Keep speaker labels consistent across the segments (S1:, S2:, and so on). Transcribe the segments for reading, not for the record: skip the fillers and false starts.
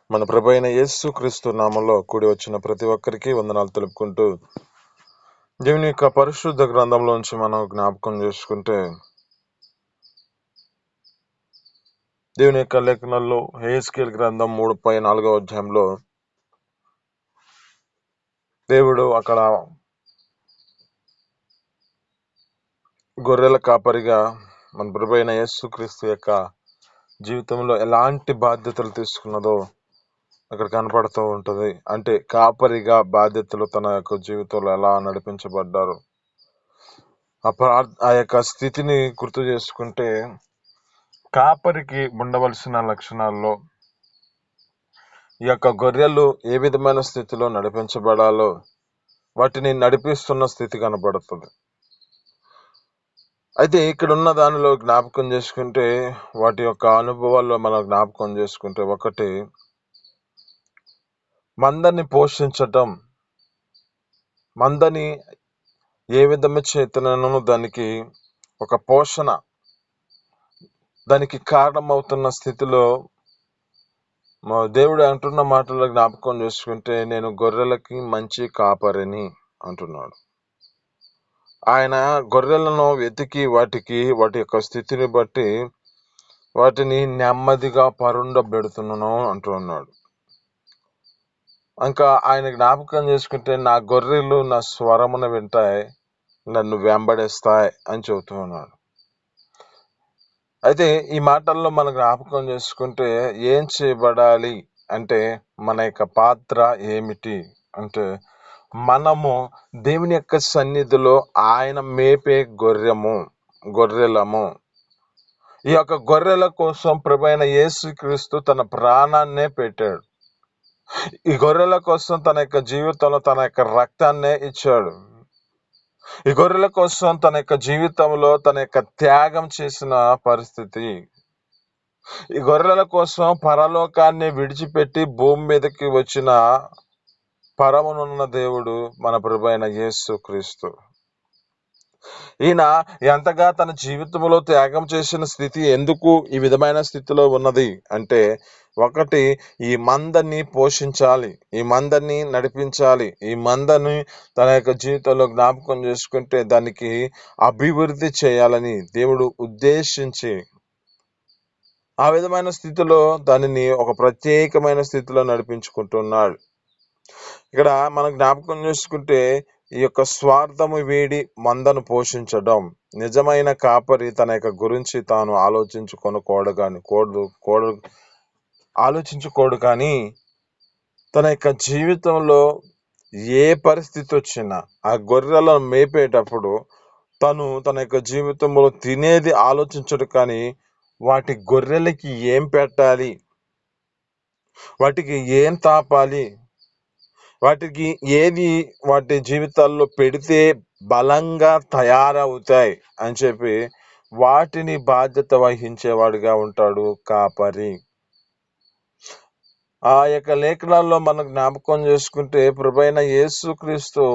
S1: మన ప్రభు అయిన యేసు క్రీస్తు నామంలో కూడి వచ్చిన ప్రతి ఒక్కరికి వందనాలు తెలుపుకుంటూ, దేవుని యొక్క పరిశుద్ధ గ్రంథంలోంచి మనం జ్ఞాపకం చేసుకుంటే, దేవుని యొక్క లేఖనాల్లో హెస్కేల్ గ్రంథం 34వ అధ్యాయంలో దేవుడు అక్కడ గొర్రెల కాపరిగా మన ప్రభు అయిన యేసు క్రీస్తు యొక్క జీవితంలో ఎలాంటి బాధ్యతలు తీసుకున్నదో అక్కడ కనపడుతూ ఉంటుంది. అంటే కాపరిగా బాధ్యతలు తన యొక్క జీవితంలో ఎలా నడిపించబడ్డారు, ఆ యొక్క స్థితిని గుర్తు చేసుకుంటే, కాపరికి ఉండవలసిన లక్షణాల్లో ఈ యొక్క గొర్రెలు ఏ విధమైన స్థితిలో నడిపించబడాలో వాటిని నడిపిస్తున్న స్థితి కనబడుతుంది. అయితే ఇక్కడ ఉన్న దానిలో జ్ఞాపకం చేసుకుంటే, వాటి యొక్క అనుభవాల్లో మనం జ్ఞాపకం చేసుకుంటే, ఒకటి మందని పోషించటం, మందని ఏ విధమైన చేతనను దానికి ఒక పోషణ, దానికి కారణమవుతున్న స్థితిలో దేవుడు అంటున్న మాటల్లో జ్ఞాపకం చేసుకుంటే, నేను గొర్రెలకి మంచి కాపరిని అంటున్నాడు. ఆయన గొర్రెలను వెతికి వాటి యొక్క స్థితిని బట్టి వాటిని నెమ్మదిగా పరుండబెడుతున్నాను అంటున్నాడు. ఇంకా ఆయన జ్ఞాపకం చేసుకుంటే, నా గొర్రెలు నా స్వరమును వింటాయి, నన్ను వెంబడిస్తాయి అని చెబుతూ ఉన్నాడు. అయితే ఈ మాటల్లో మనం జ్ఞాపకం చేసుకుంటే, ఏం చేయబడాలి అంటే మన యొక్క పాత్ర ఏమిటి అంటే, మనము దేవుని యొక్క సన్నిధిలో ఆయన మేపే గొర్రెలము. ఈ యొక్క గొర్రెల కోసం ప్రభువైన యేసుక్రీస్తు తన ప్రాణాన్నే పెట్టాడు. ఈ గొర్రెల కోసం తన యొక్క జీవితంలో తన యొక్క రక్తాన్నే ఇచ్చాడు. ఈ గొర్రెల కోసం తన యొక్క జీవితంలో తన యొక్క త్యాగం చేసిన పరిస్థితి. ఈ గొర్రెల కోసం పరలోకాన్ని విడిచిపెట్టి భూమి మీదకి వచ్చిన పరమునున్న దేవుడు మన ప్రభువైన యేసుక్రీస్తు. ఈయన ఎంతగా తన జీవితంలో త్యాగం చేసిన స్థితి ఎందుకు ఈ విధమైన స్థితిలో ఉన్నది అంటే, ఒకటి, ఈ మందని పోషించాలి, ఈ మందని నడిపించాలి, ఈ మందని తన యొక్క జీవితంలో జ్ఞాపకం చేసుకుంటే దానికి అభివృద్ధి చేయాలని దేవుడు ఉద్దేశించి ఆ విధమైన స్థితిలో దానిని ఒక ప్రత్యేకమైన స్థితిలో నడిపించుకుంటున్నాడు. ఇక్కడ మనం జ్ఞాపకం చేసుకుంటే, ఈ యొక్క స్వార్థము వీడి మందను పోషించడం, నిజమైన కాపరి తన యొక్క గురించి తాను ఆలోచించుకోడు కానీ తన యొక్క జీవితంలో ఏ పరిస్థితి వచ్చినా ఆ గొర్రెలను మేపేటప్పుడు తను తన యొక్క జీవితంలో తినేది ఆలోచించడు కానీ వాటి గొర్రెలకి ఏం పెట్టాలి, వాటికి ఏం తాపాలి, వాటికి ఏది వాటి జీవితాల్లో పెడితే బలంగా తయారవుతాయి అని చెప్పి వాటిని బాధ్యత వహించేవాడిగా ఉంటాడు కాపరి. ఆ యొక్క లేఖనాల్లో మనం జ్ఞాపకం చేసుకుంటే, ప్రభువైన యేసుక్రీస్తు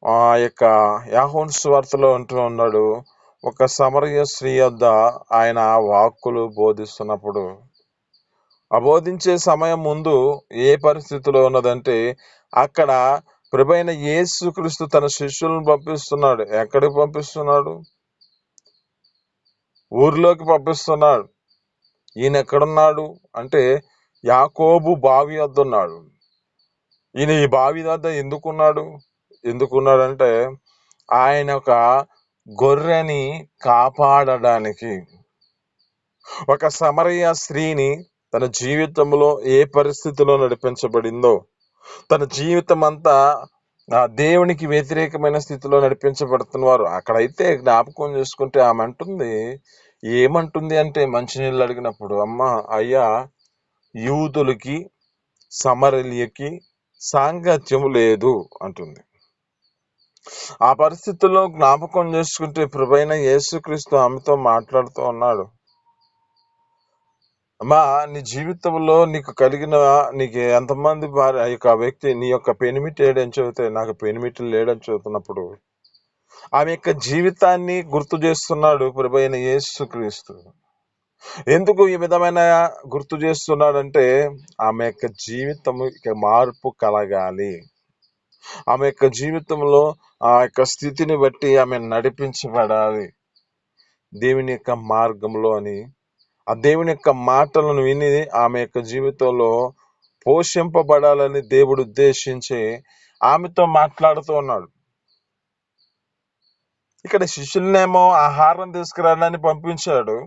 S1: ఆ యొక్క యోహాను సువార్తలో అంటూ ఉన్నాడు, ఒక సమరయ స్త్రీ వద్ద ఆయన వాక్కులు బోధిస్తున్నప్పుడు, ఆ బోధించే సమయం ముందు ఏ పరిస్థితిలో ఉన్నదంటే, అక్కడ ప్రభువైన యేసుక్రీస్తు తన శిష్యులను పంపిస్తున్నాడు. ఎక్కడికి పంపిస్తున్నాడు? ఊర్లోకి పంపిస్తున్నాడు. ఈయన ఎక్కడున్నాడు అంటే యాకోబు బావి వద్ద ఉన్నాడు. ఈయన ఈ బావి వద్ద ఎందుకున్నాడంటే ఆయన ఒక గొర్రెని కాపాడడానికి. ఒక సమరయ స్త్రీని తన జీవితంలో ఏ పరిస్థితిలో నడిపించబడిందో, తన జీవితం అంతా దేవునికి వ్యతిరేకమైన స్థితిలో నడిపించబడుతున్నవారు. అక్కడైతే జ్ఞాపకం చేసుకుంటే ఆమె ఏమంటుంది అంటే, మంచినీళ్ళు అడిగినప్పుడు, అమ్మా అయ్యా, యూదులకి సమరయులకి సాంగత్యం లేదు అంటుంది. ఆ పరిస్థితుల్లో జ్ఞాపకం చేసుకుంటే ప్రభువైన యేసుక్రీస్తు ఆమెతో మాట్లాడుతూ ఉన్నాడు, అమ్మా, నీ జీవితంలో నీకు ఎంతమంది భార్య, యొక్క వ్యక్తి నీ యొక్క పెనిమిటి లేడని చెబితే, నాకు పెనిమిటి లేడని చెబుతున్నప్పుడు ఆమె యొక్క జీవితాన్ని గుర్తు చేస్తున్నాడు ప్రభువైన యేసుక్రీస్తు. ఎందుకు ఈ విధమైన గుర్తు చేస్తున్నాడంటే ఆమె యొక్క జీవితం ఇక మార్పు కలగాలి. ఆమె యొక్క జీవితంలో ఆ యొక్క స్థితిని బట్టి ఆమె నడిపించబడాలి దేవుని యొక్క మార్గంలో అని. ఆ దేవుని యొక్క మాటలను విని ఆమె యొక్క జీవితంలో పోషింపబడాలని దేవుడు ఉద్దేశించి ఆమెతో మాట్లాడుతూ ఉన్నాడు. ఇక్కడ శిష్యులనేమో ఆహారం తీసుకురాలని పంపించాడు.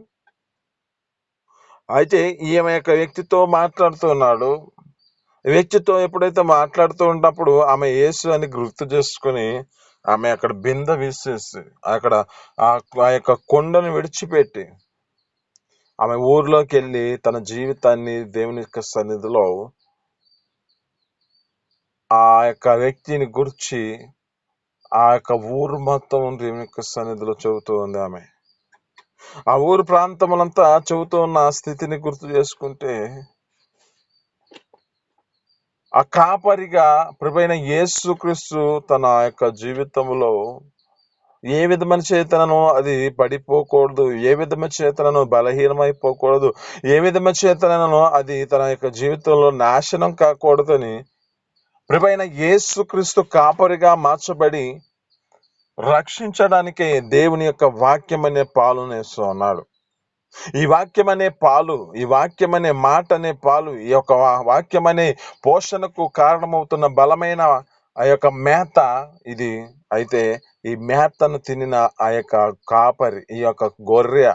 S1: అయితే ఈమె యొక్క వ్యక్తితో మాట్లాడుతున్నాడు. వ్యక్తితో ఎప్పుడైతే మాట్లాడుతూ ఉన్నప్పుడు ఆమె యేసు అని గుర్తు చేసుకుని ఆమె అక్కడ బిందె విసిసి అక్కడ ఆ యొక్క కొండను విడిచిపెట్టి ఆమె ఊర్లోకి వెళ్ళి తన జీవితాన్ని దేవుని యొక్క సన్నిధిలో ఆ యొక్క వ్యక్తిని గురించి ఆ యొక్క ఊరు మొత్తం దేవుని యొక్క సన్నిధిలో చెబుతూ ఉంది. ఆమె ఆ ఊరు ప్రాంతములంతా చెబుతూ ఉన్న ఆ స్థితిని గుర్తు చేసుకుంటే ఆ కాపరిగా ప్రభువైన యేసుక్రీస్తు తన యొక్క జీవితంలో ఏ విధమైన చేతనను అది పడిపోకూడదు, ఏ విధమైన చేతనను బలహీనమైపోకూడదు, ఏ విధమైన చేతనను అది తన యొక్క జీవితంలో నాశనం కాకూడదని ప్రభువైన యేసుక్రీస్తు కాపరిగా మార్చబడి రక్షించడానికే దేవుని యొక్క వాక్యం అనే పాలును వేస్తూ ఉన్నాడు. ఈ వాక్యం అనే పాలు, ఈ వాక్యం అనే మాట అనే పాలు, ఈ యొక్క వాక్యం అనే పోషణకు కారణమవుతున్న బలమైన ఆ యొక్క మేత ఇది. అయితే ఈ మేతను తినిన ఆ యొక్క కాపరి, ఈ యొక్క గొర్రె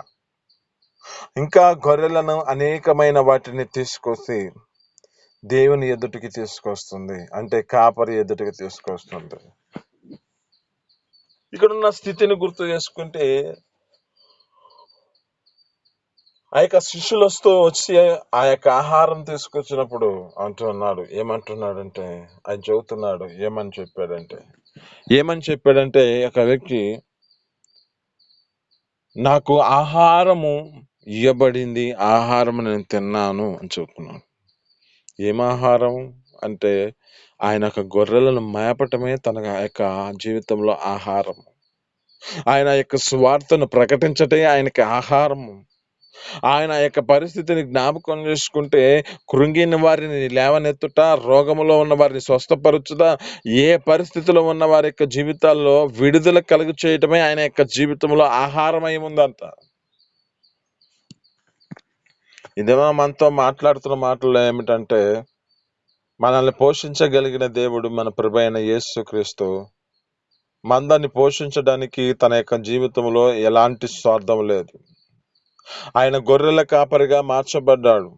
S1: ఇంకా గొర్రెలను అనేకమైన వాటిని తీసుకొచ్చి దేవుని ఎదుటికి తీసుకొస్తుంది, అంటే కాపరి ఎదుటికి తీసుకొస్తుంది. ఇక్కడున్న స్థితిని గుర్తు చేసుకుంటే ఆ యొక్క శిష్యులు వచ్చి ఆ యొక్క ఆహారం తీసుకొచ్చినప్పుడు ఏమంటున్నాడంటే ఆయన చెబుతున్నాడు. ఏమని చెప్పాడంటే ఒక వ్యక్తి నాకు ఆహారము ఇవ్వబడింది, ఆహారం నేను తిన్నాను అని చెప్తున్నాను. ఏం ఆహారం అంటే ఆయన యొక్క గొర్రెలను మేపటమే తన యొక్క జీవితంలో ఆహారం. ఆయన యొక్క స్వార్థను ప్రకటించటే ఆయనకి ఆహారము. ఆయన యొక్క పరిస్థితిని జ్ఞాపకం చేసుకుంటే కృంగిన వారిని లేవనెత్తుట, రోగములో ఉన్న వారిని స్వస్థపరచుట, ఏ పరిస్థితిలో ఉన్న వారి యొక్క జీవితాల్లో విడుదల కలుగు చేయటమే ఆయన యొక్క జీవితంలో ఆహారమై ఉందంట. ఇదేమో మనతో మాట్లాడుతున్న మాటలు ఏమిటంటే మనల్ని పోషించగలిగిన దేవుడు మన ప్రభువైన యేసుక్రీస్తు మందని పోషించడానికి తన యొక్క జీవితంలో ఎలాంటి స్వార్థం లేదు. ఆయన గొర్రెల కాపరిగా మార్చబడ్డాడు.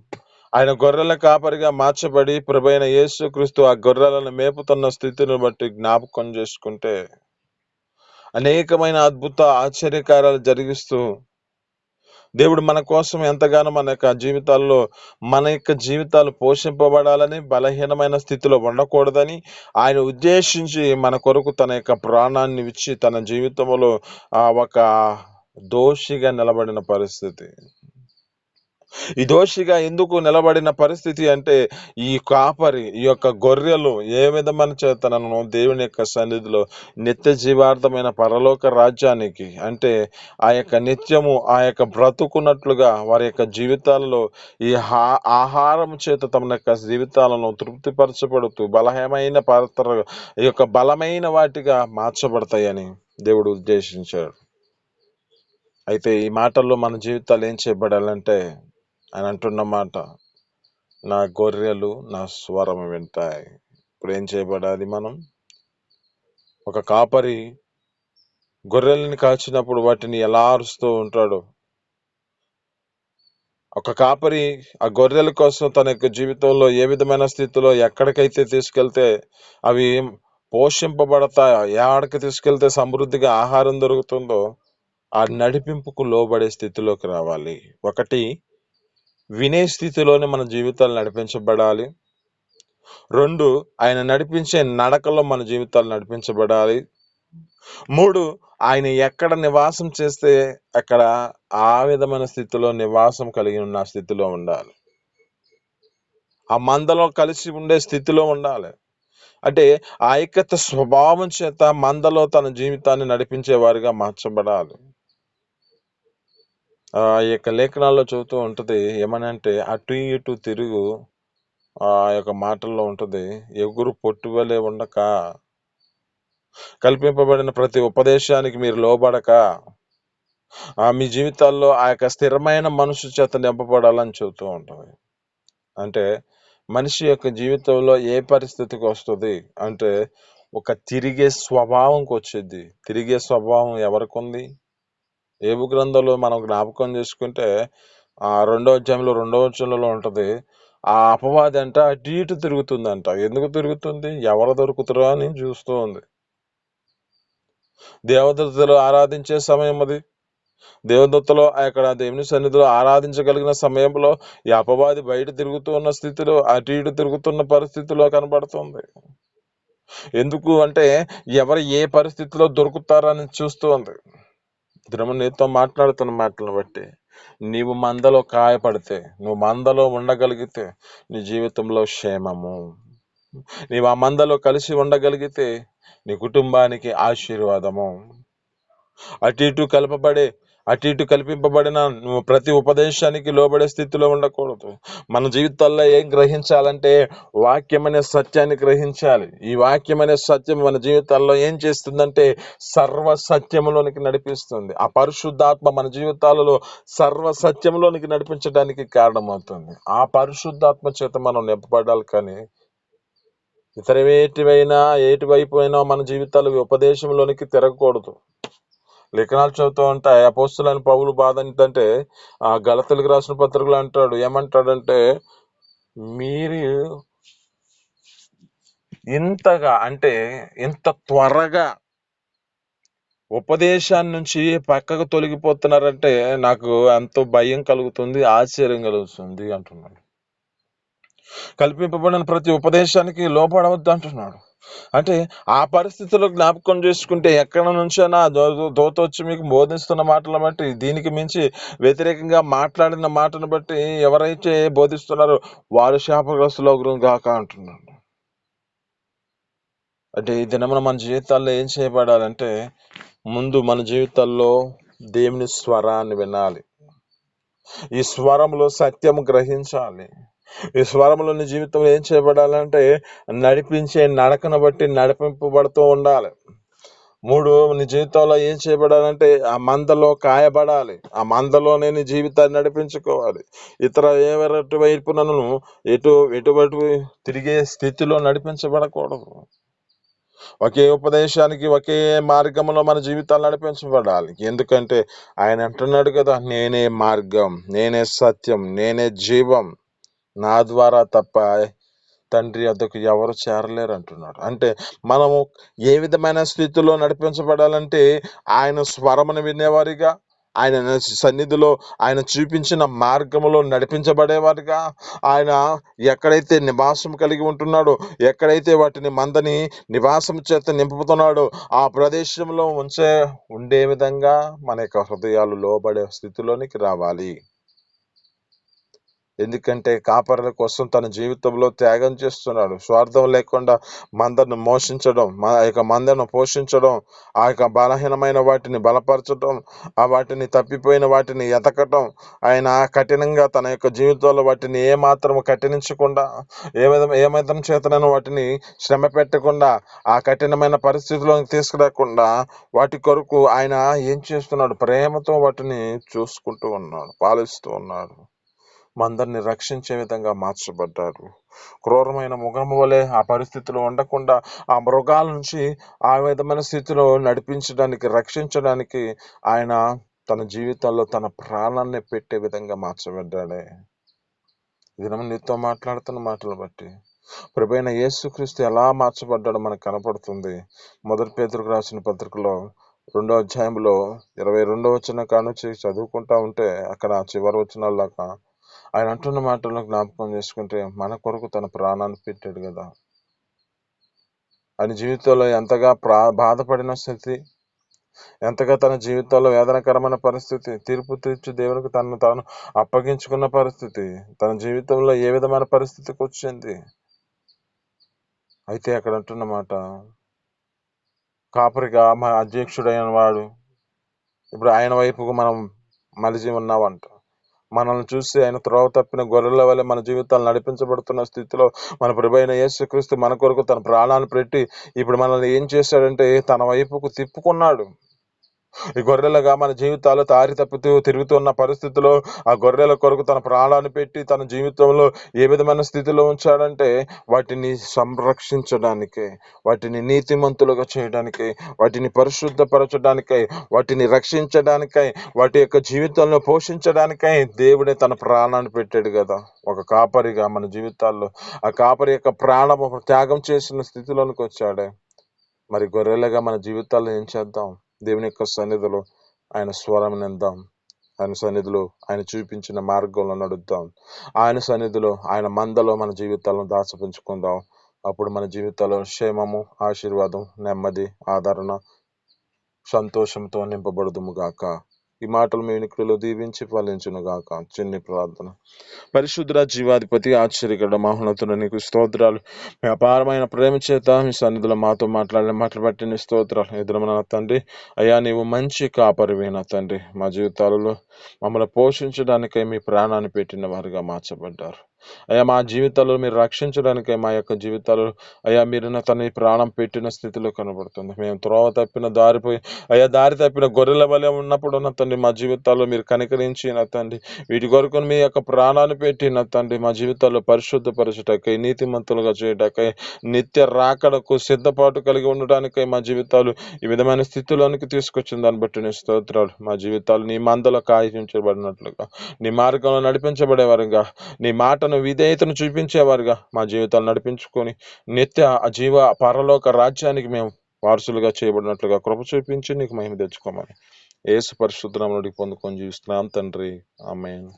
S1: ఆయన గొర్రెల కాపరిగా మార్చబడి ప్రభువైన యేసుక్రీస్తు ఆ గొర్రెలను మేపుతున్న స్థితిని బట్టి జ్ఞాపకం చేసుకుంటే అనేకమైన అద్భుత ఆశ్చర్యకార్యాలు జరిగిస్తూ దేవుడు మన కోసం ఎంతగానో మన యొక్క జీవితాలు పోషింపబడాలని, బలహీనమైన స్థితిలో ఉండకూడదని ఆయన ఉద్దేశించి మన కొరకు తన యొక్క ప్రాణాన్ని ఇచ్చి తన జీవితంలో ఒక దోషిగా నిలబడిన పరిస్థితి. ఈ దోషిగా ఎందుకు నిలబడిన పరిస్థితి అంటే ఈ కాపరి, ఈ యొక్క గొర్రెలు ఏ విధమైన చేతనను దేవుని యొక్క సన్నిధిలో నిత్య జీవార్థమైన పరలోక రాజ్యానికి, అంటే ఆ యొక్క నిత్యము ఆ యొక్క బ్రతుకున్నట్లుగా వారి యొక్క జీవితాలలో ఈ ఆహారం చేత తమ యొక్క జీవితాలను తృప్తిపరచబడుతూ బలమైన పాత్ర ఈ యొక్క బలమైన వాటిగా మార్చబడతాయని దేవుడు ఉద్దేశించాడు. అయితే ఈ మాటల్లో మన జీవితాలు ఏం చేయబడాలంటే ఆయన అంటున్న మాట, నా గొర్రెలు నా స్వరం వింటాయి. ఇప్పుడు ఏం చేయబడాలి? మనం ఒక కాపరి గొర్రెల్ని కాల్చినప్పుడు వాటిని ఎలా అరుస్తూ ఉంటాడు, ఒక కాపరి ఆ గొర్రెల కోసం తన యొక్క జీవితంలో ఏ విధమైన స్థితిలో ఎక్కడికైతే తీసుకెళ్తే అవి పోషింపబడతాయో, ఎక్కడికి తీసుకెళ్తే సమృద్ధిగా ఆహారం దొరుకుతుందో ఆ నడిపింపుకు లోబడే స్థితిలోకి రావాలి. ఒకటి, వినే స్థితిలోనే మన జీవితాలు నడిపించబడాలి. 2, ఆయన నడిపించే నడకలో మన జీవితాలు నడిపించబడాలి. 3, ఆయన ఎక్కడ నివాసం చేస్తే అక్కడ ఆ విధమైన స్థితిలో నివాసం కలిగి ఉన్న స్థితిలో ఉండాలి. ఆ మందలో కలిసి ఉండే స్థితిలో ఉండాలి. అంటే ఆ ఐక్యత స్వభావం చేత మందలో తన జీవితాన్ని నడిపించే వారిగా మార్చబడాలి. ఈ యొక్క లేఖనాల్లో చదువుతూ ఉంటుంది ఏమనంటే, అటు ఇటు తిరుగు ఆ యొక్క మాటల్లో ఉంటుంది, ఎగురు పొట్టువలే ఉండక, కల్పింపబడిన ప్రతి ఉపదేశానికి మీరు లోబడక, మీ జీవితాల్లో ఆ యొక్క స్థిరమైన మనసు చేత నింపబడాలని చెబుతూ ఉంటుంది. అంటే మనిషి యొక్క జీవితంలో ఏ పరిస్థితికి వస్తుంది అంటే, ఒక తిరిగే స్వభావంకి వచ్చింది. తిరిగే స్వభావం ఎవరికి ఉంది? ఏబు గ్రంథంలో మనం జ్ఞాపకం చేసుకుంటే 2వ అధ్యాయంలో 2వ వచనంలో ఉంటది. ఆ అపవాది అంట అటు ఇటు తిరుగుతుందంట. ఎందుకు తిరుగుతుంది? ఎవరు దొరుకుతారో అని చూస్తూ ఉంది. దేవదూతలు ఆరాధించే సమయం అది. దేవదూతలు అక్కడ దేవుని సన్నిధిలో ఆరాధించగలిగిన సమయంలో ఈ అపవాది బయట తిరుగుతూ ఉన్న స్థితిలో, అటు ఇటు తిరుగుతున్న పరిస్థితిలో కనబడుతుంది. ఎందుకు అంటే ఎవరు ఏ పరిస్థితిలో దొరుకుతారని చూస్తూ ఉంది. దినము నీతో మాట్లాడుతున్న మాటలను బట్టి, నీవు మందలో కాయపడితే, నువ్వు మందలో ఉండగలిగితే నీ జీవితంలో క్షేమము. నీవు ఆ మందలో కలిసి ఉండగలిగితే నీ కుటుంబానికి ఆశీర్వాదము. అటు ఇటు కల్పింపబడిన నువ్వు ప్రతి ఉపదేశానికి లోబడే స్థితిలో ఉండకూడదు. మన జీవితాల్లో ఏం గ్రహించాలంటే, వాక్యం అనే సత్యాన్ని గ్రహించాలి. ఈ వాక్యం అనే సత్యం మన జీవితాల్లో ఏం చేస్తుందంటే, సర్వ సత్యంలోనికి నడిపిస్తుంది. ఆ పరిశుద్ధాత్మ మన జీవితాలలో సర్వ సత్యంలోనికి నడిపించడానికి కారణమవుతుంది. ఆ పరిశుద్ధాత్మ చేత మనం నింపబడాలి. కానీ ఇతర ఎటువైపు అయినా మన జీవితాలు ఉపదేశంలోనికి తిరగకూడదు. లేఖనాలు చదువుతూ ఉంటాయి. అపోస్తలుడైన పౌలు బాధ ఏంటంటే, గలతీయులకు రాసిన పత్రికలో అంటాడు, ఏమంటాడంటే, మీరు ఇంతగా అంటే ఇంత త్వరగా ఉపదేశాన్ని నుంచి పక్కకు తొలగిపోతున్నారంటే నాకు ఎంతో భయం కలుగుతుంది, ఆశ్చర్యం కలుగుతుంది అంటున్నాడు. కల్పింపబడిన ప్రతి ఉపదేశానికి లోపడవద్దు అంటున్నాడు. అంటే ఆ పరిస్థితుల్లో జ్ఞాపకం చేసుకుంటే, ఎక్కడ నుంచైనా దోత వచ్చి మీకు బోధిస్తున్న మాటలను బట్టి, దీనికి మించి వ్యతిరేకంగా మాట్లాడిన మాటను బట్టి ఎవరైతే బోధిస్తున్నారో వారు శాపగ్రస్తులగును గాక అంటున్నాడు. అంటే ఈ దినమున మన జీవితాల్లో ఏం చేయబడాలంటే, ముందు మన జీవితాల్లో దేవుని స్వరాన్ని వినాలి. ఈ స్వరంలో సత్యము గ్రహించాలి. ఈ స్వరంలో నీ జీవితంలో ఏం చేయబడాలంటే, నడిపించే నడకను బట్టి నడిపింపబడుతూ ఉండాలి. 3 నీ జీవితంలో ఏం చేయబడాలంటే, ఆ మందలో కాయబడాలి. ఆ మందలోనే నీ జీవితాన్ని నడిపించుకోవాలి. ఇతర వైపునను ఎటువంటి తిరిగే స్థితిలో నడిపించబడకూడదు. ఒకే ఉపదేశానికి ఒకే మార్గంలో మన జీవితాలు నడిపించబడాలి. ఎందుకంటే ఆయన అంటున్నాడు కదా, నేనే మార్గం, నేనే సత్యం, నేనే జీవం, నా ద్వారా తప్ప తండ్రి వద్దకు ఎవరు చేరలేరు అంటున్నాడు. అంటే మనము ఏ విధమైన స్థితిలో నడిపించబడాలంటే, ఆయన స్వరమును వినేవారిగా, ఆయన సన్నిధిలో ఆయన చూపించిన మార్గములో నడిపించబడేవారిగా, ఆయన ఎక్కడైతే నివాసం కలిగి ఉంటున్నాడో, ఎక్కడైతే వాటిని మందని నివాసం చేత నింపుతున్నాడో ఆ ప్రదేశంలో ఉండే విధంగా మన యొక్క హృదయాలు లోబడే స్థితిలోనికి రావాలి. ఎందుకంటే కాపరుల కోసం తన జీవితంలో త్యాగం చేస్తున్నాడు. స్వార్థం లేకుండా మందను మోషించడం, ఆ యొక్క మందను పోషించడం, ఆ యొక్క బలహీనమైన వాటిని బలపరచడం, ఆ వాటిని తప్పిపోయిన వాటిని ఎతకటం, ఆయన కఠినంగా తన యొక్క జీవితంలో వాటిని ఏమాత్రం కఠినించకుండా, ఏమాత్రం చేతనైనా వాటిని శ్రమ పెట్టకుండా, ఆ కఠినమైన పరిస్థితిలోకి తీసుకురాకుండా వాటి కొరకు ఆయన ఏం చేస్తున్నాడు? ప్రేమతో వాటిని చూసుకుంటూ ఉన్నాడు, పాలిస్తూ ఉన్నాడు. మందరిని రక్షించే విధంగా మార్చబడ్డారు. క్రూరమైన మృగము వలె ఆ పరిస్థితిలో ఉండకుండా, ఆ మృగాల నుంచి ఆ విధమైన స్థితిలో నడిపించడానికి, రక్షించడానికి ఆయన తన జీవితంలో తన ప్రాణాన్ని పెట్టే విధంగా మార్చబడ్డాడే. ఇది నీతో మాట్లాడుతున్న మాటలు బట్టి ప్రభువైన యేసుక్రీస్తు ఎలా మార్చబడ్డాడో మనకు కనపడుతుంది. 1 పేతురుకు రాసిన పత్రికలో 2వ అధ్యాయంలో 22వ వచనం కానుంచి చదువుకుంటా ఉంటే, అక్కడ చివరి వచనాల దాకా ఆయన అంటున్న మాటలను జ్ఞాపకం చేసుకుంటే, మన కొరకు తన ప్రాణాన్ని పెట్టాడు కదా. ఆయన జీవితంలో ఎంతగా బాధపడిన స్థితి, ఎంతగా తన జీవితంలో వేదనకరమైన పరిస్థితి, తీర్పు తీర్చి దేవునికి తనను తాను అప్పగించుకున్న పరిస్థితి, తన జీవితంలో ఏ విధమైన పరిస్థితికి వచ్చింది. అయితే అక్కడ అంటున్న మాట, కాపరిగా మన అధ్యక్షుడైన వాడు, ఇప్పుడు ఆయన వైపుకు మనం మలిచి ఉన్నావంట. మనల్ని చూసి ఆయన త్రోవ తప్పిన గొర్రెల వల్ల మన జీవితాలు నడిపించబడుతున్న స్థితిలో మన ప్రభువైన యేసుక్రీస్తు మన కొరకు తన ప్రాణాన్ని పెట్టి ఇప్పుడు మనల్ని ఏం చేశాడంటే తన వైపుకు తిప్పుకున్నాడు. ఈ గొర్రెలుగా మన జీవితాలు తారి తప్పుతూ తిరుగుతున్న పరిస్థితిలో ఆ గొర్రెల కొరకు తన ప్రాణాన్ని పెట్టి తన జీవితంలో ఏ విధమైన స్థితిలో ఉంచాడంటే వాటిని సంరక్షించడానికే, వాటిని నీతిమంతులుగా చేయడానికై, వాటిని పరిశుద్ధపరచడానికై, వాటిని రక్షించడానికై, వాటి యొక్క జీవితంలో పోషించడానికై దేవుడే తన ప్రాణాన్ని పెట్టాడు కదా. ఒక కాపరిగా మన జీవితాల్లో ఆ కాపరి యొక్క ప్రాణము త్యాగం చేసిన స్థితిలోనికి వచ్చాడే. మరి గొర్రెలుగా మన జీవితాల్లో ఏం చేద్దాం? దేవుని యొక్క సన్నిధిలో ఆయన స్వరం నిందాం. ఆయన సన్నిధిలో ఆయన చూపించిన మార్గంలో నడుద్దాం. ఆయన సన్నిధిలో ఆయన మందలో మన జీవితాలను దాచిపుంచుకుందాం. అప్పుడు మన జీవితాల్లో క్షేమము, ఆశీర్వాదం, నెమ్మది, ఆదరణ, సంతోషంతో నింపబడుదుము గాక. ఈ మాటలు మీ వినికిడిలో దీవించి ఫలించును గాక. చిన్ని ప్రార్థన. పరిశుద్ధ జీవాధిపతి, ఆశ్చర్యకరుడ, మహోన్నతుడ, నీకు స్తోత్రాలు. మీ అపారమైన ప్రేమ చేత మీ సన్నిధిలో మాతో మాట్లాడిన మాటలు బట్టి నీ స్తోత్రాలు. ఎదురమైన తండ్రి, అయ్యా నీవు మంచి కాపరివైన తండ్రి, మా జీవితాలలో మమ్మల్ని పోషించడానికై మీ ప్రాణాన్ని పెట్టిన వారుగా మార్చబడ్డారు. అయ్యా మా జీవితాల్లో మీరు రక్షించడానికై మా యొక్క జీవితాలు అయ్యా మీరు తన ప్రాణం పెట్టిన స్థితిలో కనబడుతుంది. మేము త్రోవ తప్పిన దారి తప్పిన గొర్రెల వలె ఉన్నప్పుడు నా తండ్రి మా జీవితాల్లో మీరు కనికరించి నా తండ్రి వీటి కొరకు మీ యొక్క ప్రాణాన్ని పెట్టి నా తండ్రి మా జీవితాల్లో పరిశుద్ధపరచుటకై, నీతిమంతులుగా చేయటకై, నిత్య రాకడకు సిద్ధపాటు కలిగి ఉండటానికై మా జీవితాలు ఈ విధమైన స్థితిలోనికి తీసుకొచ్చిన దాన్ని బట్టి నీ స్తోత్రాలు. మా జీవితాలు నీ మందలో కాయించబడినట్లుగా, నీ మార్గంలో నడిపించబడేవారుగా, నీ మాటను విధేయతను చూపించేవారుగా మా జీవితాలు నడిపించుకొని నిత్య జీవ పరలోక రాజ్యానికి మేము వారసులుగా చేయబడినట్లుగా కృప చూపించి నీకు మహిమ తెచ్చుకోమని యేసు పరిశుద్ధ నామములో పొందుకొని జీవిస్తున్నాం తండ్రి. ఆమేన్.